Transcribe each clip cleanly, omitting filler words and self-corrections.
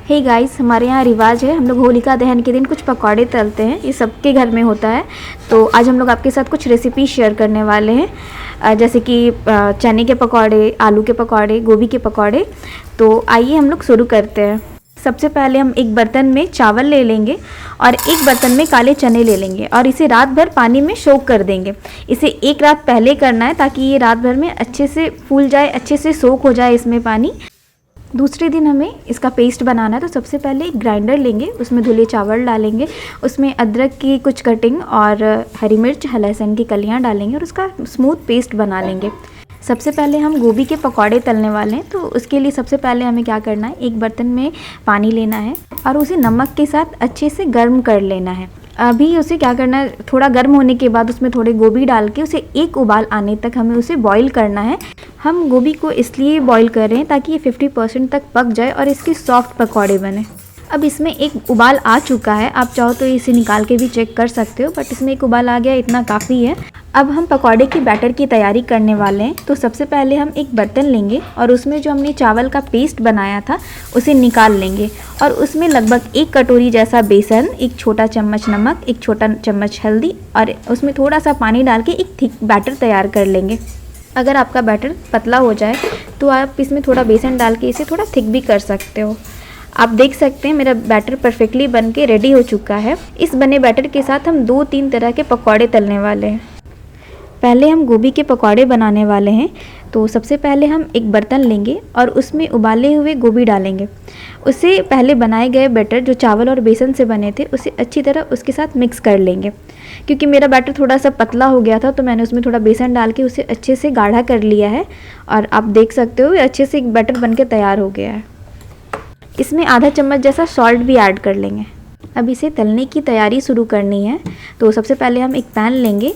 Hey guys, हमारे यहाँ रिवाज है, हम लोग होलिका दहन के दिन कुछ पकौड़े तलते हैं। ये सबके घर में होता है। तो आज हम लोग आपके साथ कुछ रेसिपी शेयर करने वाले हैं, जैसे कि चने के पकौड़े, आलू के पकौड़े, गोभी के पकौड़े। तो आइए हम लोग शुरू करते हैं। सबसे पहले हम एक बर्तन में चावल ले लेंगे और एक बर्तन में काले चने ले लेंगे और इसे रात भर पानी में सोक कर देंगे। इसे एक रात पहले करना है ताकि ये रात भर में अच्छे से फूल जाए, अच्छे से सोक हो जाए इसमें पानी। दूसरे दिन हमें इसका पेस्ट बनाना है। तो सबसे पहले एक ग्राइंडर लेंगे, उसमें धुले चावल डालेंगे, उसमें अदरक की कुछ कटिंग और हरी मिर्च, लहसुन की कलियां डालेंगे और उसका स्मूथ पेस्ट बना लेंगे। सबसे पहले हम गोभी के पकौड़े तलने वाले हैं। तो उसके लिए सबसे पहले हमें क्या करना है, एक बर्तन में पानी लेना है और उसे नमक के साथ अच्छे से गर्म कर लेना है। अभी उसे क्या करना है, थोड़ा गर्म होने के बाद उसमें थोड़े गोभी डाल के उसे एक उबाल आने तक हमें उसे बॉईल करना है। हम गोभी को इसलिए बॉईल कर रहे हैं ताकि ये 50% तक पक जाए और इसके सॉफ्ट पकौड़े बने। अब इसमें एक उबाल आ चुका है, आप चाहो तो इसे निकाल के भी चेक कर सकते हो, बट इसमें एक उबाल आ गया, इतना काफ़ी है। अब हम पकौड़े की बैटर की तैयारी करने वाले हैं। तो सबसे पहले हम एक बर्तन लेंगे और उसमें जो हमने चावल का पेस्ट बनाया था उसे निकाल लेंगे और उसमें लगभग 1 कटोरी जैसा बेसन, 1 छोटा चम्मच नमक, 1 छोटा चम्मच हल्दी और उसमें थोड़ा सा पानी डाल के एक थिक बैटर तैयार कर लेंगे। अगर आपका बैटर पतला हो जाए तो आप इसमें थोड़ा बेसन डाल के इसे थोड़ा थिक भी कर सकते हो। आप देख सकते हैं मेरा बैटर परफेक्टली बन के रेडी हो चुका है। इस बने बैटर के साथ हम 2-3 तरह के पकौड़े तलने वाले हैं। पहले हम गोभी के पकौड़े बनाने वाले हैं। तो सबसे पहले हम एक बर्तन लेंगे और उसमें उबाले हुए गोभी डालेंगे। उसे पहले बनाए गए बैटर जो चावल और बेसन से बने थे उसे अच्छी तरह उसके साथ मिक्स कर लेंगे। क्योंकि मेरा बैटर थोड़ा सा पतला हो गया था तो मैंने उसमें थोड़ा बेसन डाल के उसे अच्छे से गाढ़ा कर लिया है और आप देख सकते हो अच्छे से एक बैटर बन के तैयार हो गया है। इसमें आधा चम्मच जैसा सॉल्ट भी ऐड कर लेंगे। अब इसे तलने की तैयारी शुरू करनी है। तो सबसे पहले हम एक पैन लेंगे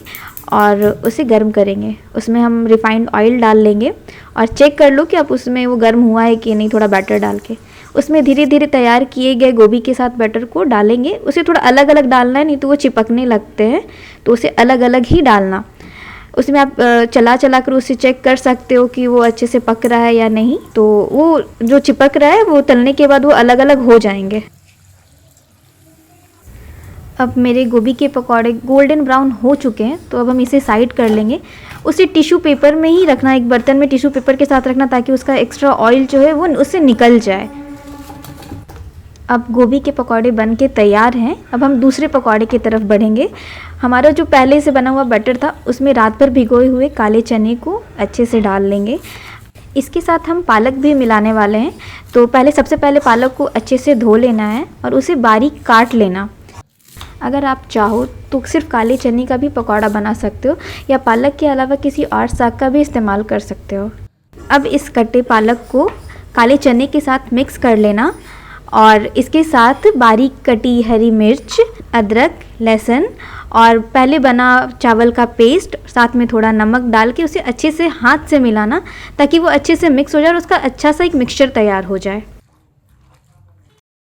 और उसे गर्म करेंगे। उसमें हम रिफाइंड ऑयल डाल लेंगे और चेक कर लो कि आप उसमें वो गर्म हुआ है कि नहीं, थोड़ा बैटर डाल के उसमें धीरे धीरे तैयार किए गए गोभी के साथ बैटर को डालेंगे। उसे थोड़ा अलग अलग डालना है, नहीं तो वो चिपकने लगते हैं, तो उसे अलग अलग ही डालना। उसमें आप चला चला कर उसे चेक कर सकते हो कि वो अच्छे से पक रहा है या नहीं। तो वो जो चिपक रहा है वो तलने के बाद वो अलग अलग हो जाएंगे। अब मेरे गोभी के पकौड़े गोल्डन ब्राउन हो चुके हैं, तो अब हम इसे साइड कर लेंगे। उसे टिश्यू पेपर में ही रखना, एक बर्तन में टिश्यू पेपर के साथ रखना ताकि उसका एक्स्ट्रा ऑयल जो है वो उससे निकल जाए। अब गोभी के पकौड़े बन के तैयार हैं। अब हम दूसरे पकौड़े की तरफ बढ़ेंगे। हमारा जो पहले से बना हुआ बैटर था उसमें रात भर भिगोए हुए काले चने को अच्छे से डाल लेंगे। इसके साथ हम पालक भी मिलाने वाले हैं। तो सबसे पहले पालक को अच्छे से धो लेना है और उसे बारीक काट लेना। अगर आप चाहो तो सिर्फ काले चने का भी पकौड़ा बना सकते हो या पालक के अलावा किसी और साग का भी इस्तेमाल कर सकते हो। अब इस कटे पालक को काले चने के साथ मिक्स कर लेना और इसके साथ बारीक कटी हरी मिर्च, अदरक, लहसुन और पहले बना चावल का पेस्ट, साथ में थोड़ा नमक डाल के उसे अच्छे से हाथ से मिलाना ताकि वो अच्छे से मिक्स हो जाए और उसका अच्छा सा एक मिक्सचर तैयार हो जाए।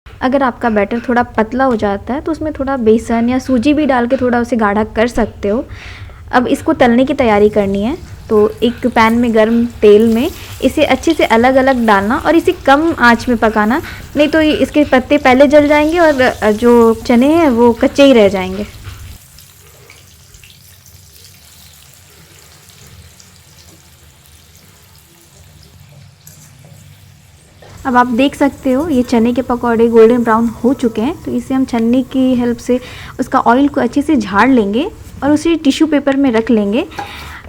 अगर आपका बैटर थोड़ा पतला हो जाता है तो उसमें थोड़ा बेसन या सूजी भी डाल के थोड़ा उसे गाढ़ा कर सकते हो। अब इसको तलने की तैयारी करनी है। तो एक पैन में गर्म तेल में इसे अच्छे से अलग अलग डालना और इसे कम आंच में पकाना, नहीं तो इसके पत्ते पहले जल जाएंगे और जो चने हैं वो कच्चे ही रह जाएंगे। अब आप देख सकते हो ये चने के पकौड़े गोल्डन ब्राउन हो चुके हैं। तो इसे हम छन्नी की हेल्प से उसका ऑयल को अच्छे से झाड़ लेंगे और उसे टिश्यू पेपर में रख लेंगे।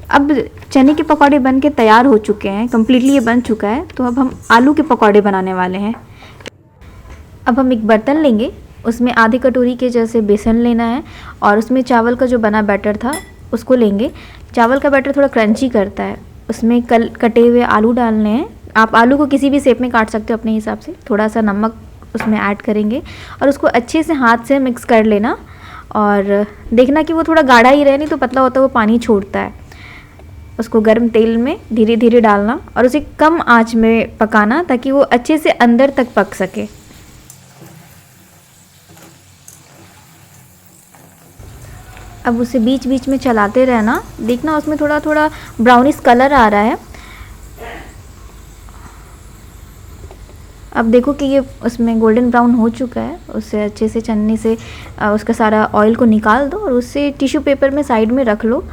अब चने के पकौड़े बन के तैयार हो चुके हैं, कम्प्लीटली ये बन चुका है। तो अब हम आलू के पकौड़े बनाने वाले हैं। अब हम एक बर्तन लेंगे, उसमें आधी कटोरी के जैसे बेसन लेना है और उसमें चावल का जो बना बैटर था उसको लेंगे। चावल का बैटर थोड़ा क्रंची करता है, उसमें कटे हुए आलू डालने हैं। आप आलू को किसी भी शेप में काट सकते हो अपने हिसाब से। थोड़ा सा नमक उसमें ऐड करेंगे और उसको अच्छे से हाथ से मिक्स कर लेना और देखना कि वो थोड़ा गाढ़ा ही रहे, नहीं तो पतला होता है वो पानी छोड़ता है। उसको गर्म तेल में धीरे धीरे डालना और उसे कम आंच में पकाना ताकि वो अच्छे से अंदर तक पक सके। अब उसे बीच बीच में चलाते रहना, देखना उसमें थोड़ा थोड़ा ब्राउनिश कलर आ रहा है। अब देखो कि ये उसमें गोल्डन ब्राउन हो चुका है। उससे अच्छे से छन्नी से उसका सारा ऑयल को निकाल दो और उससे टिश्यू पेपर में साइड में रख लो।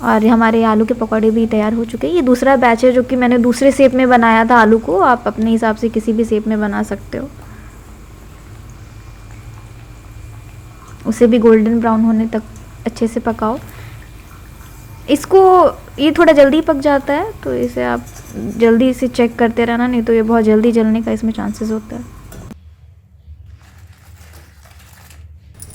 और हमारे आलू के पकौड़े भी तैयार हो चुके हैं। ये दूसरा बैच है जो कि मैंने दूसरे शेप में बनाया था आलू को। आप अपने हिसाब से किसी भी शेप में बना सकते हो। उसे भी गोल्डन ब्राउन होने तक अच्छे से पकाओ। इसको ये थोड़ा जल्दी पक जाता है, तो इसे आप जल्दी से चेक करते रहना, नहीं तो ये बहुत जल्दी जलने का इसमें चांसेस होता है।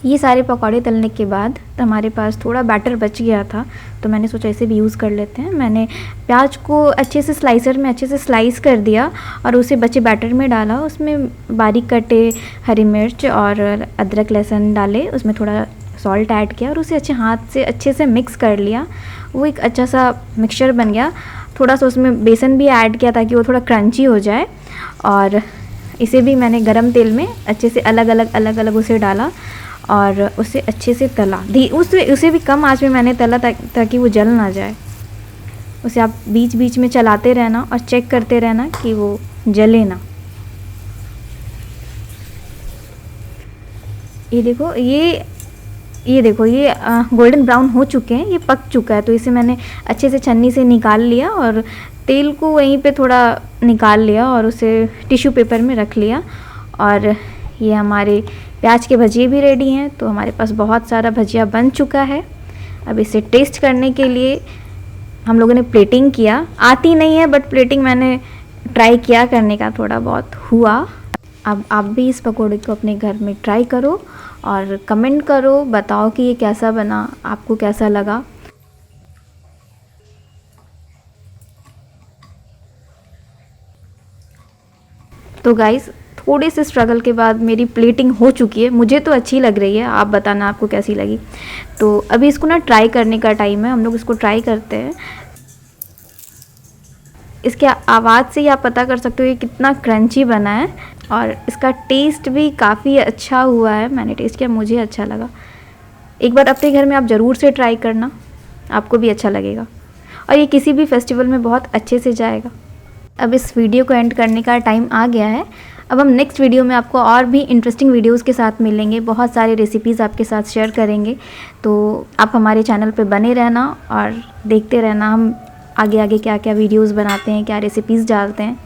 ये सारे पकौड़े तलने के बाद हमारे पास थोड़ा बैटर बच गया था, तो मैंने सोचा इसे भी यूज़ कर लेते हैं। मैंने प्याज को अच्छे से स्लाइसर में अच्छे से स्लाइस कर दिया और उसे बचे बैटर में डाला। उसमें बारीक कटे हरी मिर्च और अदरक लहसुन डाले, उसमें थोड़ा सॉल्ट ऐड किया और उसे हाथ से अच्छे से मिक्स कर लिया। वो एक अच्छा सा मिक्सचर बन गया। थोड़ा सा उसमें बेसन भी ऐड किया ताकि वो थोड़ा क्रंची हो जाए। और इसे भी मैंने गरम तेल में अच्छे से अलग अलग उसे डाला और उसे अच्छे से तला। उसे भी कम आंच में मैंने तला ताकि वो जल ना जाए। उसे आप बीच बीच में चलाते रहना और चेक करते रहना कि वो जले ना। ये देखो ये गोल्डन ब्राउन हो चुके हैं, ये पक चुका है। तो इसे मैंने अच्छे से छन्नी से निकाल लिया और तेल को वहीं पे थोड़ा निकाल लिया और उसे टिश्यू पेपर में रख लिया। और ये हमारे प्याज के भजिए भी रेडी हैं। तो हमारे पास बहुत सारा भजिया बन चुका है। अब इसे टेस्ट करने के लिए हम लोगों ने प्लेटिंग किया। आती नहीं है बट प्लेटिंग मैंने ट्राई किया करने का, थोड़ा बहुत हुआ। अब आप भी इस पकौड़े को अपने घर में ट्राई करो और कमेंट करो, बताओ कि ये कैसा बना, आपको कैसा लगा। तो गाइस, थोड़े से स्ट्रगल के बाद मेरी प्लेटिंग हो चुकी है। मुझे तो अच्छी लग रही है, आप बताना आपको कैसी लगी। तो अभी इसको ना ट्राई करने का टाइम है, हम लोग इसको ट्राई करते हैं। इसके आवाज़ से ही आप पता कर सकते हो ये कितना क्रंची बना है और इसका टेस्ट भी काफ़ी अच्छा हुआ है। मैंने टेस्ट किया, मुझे अच्छा लगा। एक बार अपने घर में आप ज़रूर से ट्राई करना, आपको भी अच्छा लगेगा और ये किसी भी फेस्टिवल में बहुत अच्छे से जाएगा। अब इस वीडियो को एंड करने का टाइम आ गया है। अब हम नेक्स्ट वीडियो में आपको और भी इंटरेस्टिंग वीडियोस के साथ मिलेंगे, बहुत सारे रेसिपीज़ आपके साथ शेयर करेंगे। तो आप हमारे चैनल पे बने रहना और देखते रहना हम आगे आगे क्या क्या वीडियोस बनाते हैं, क्या रेसिपीज़ डालते हैं।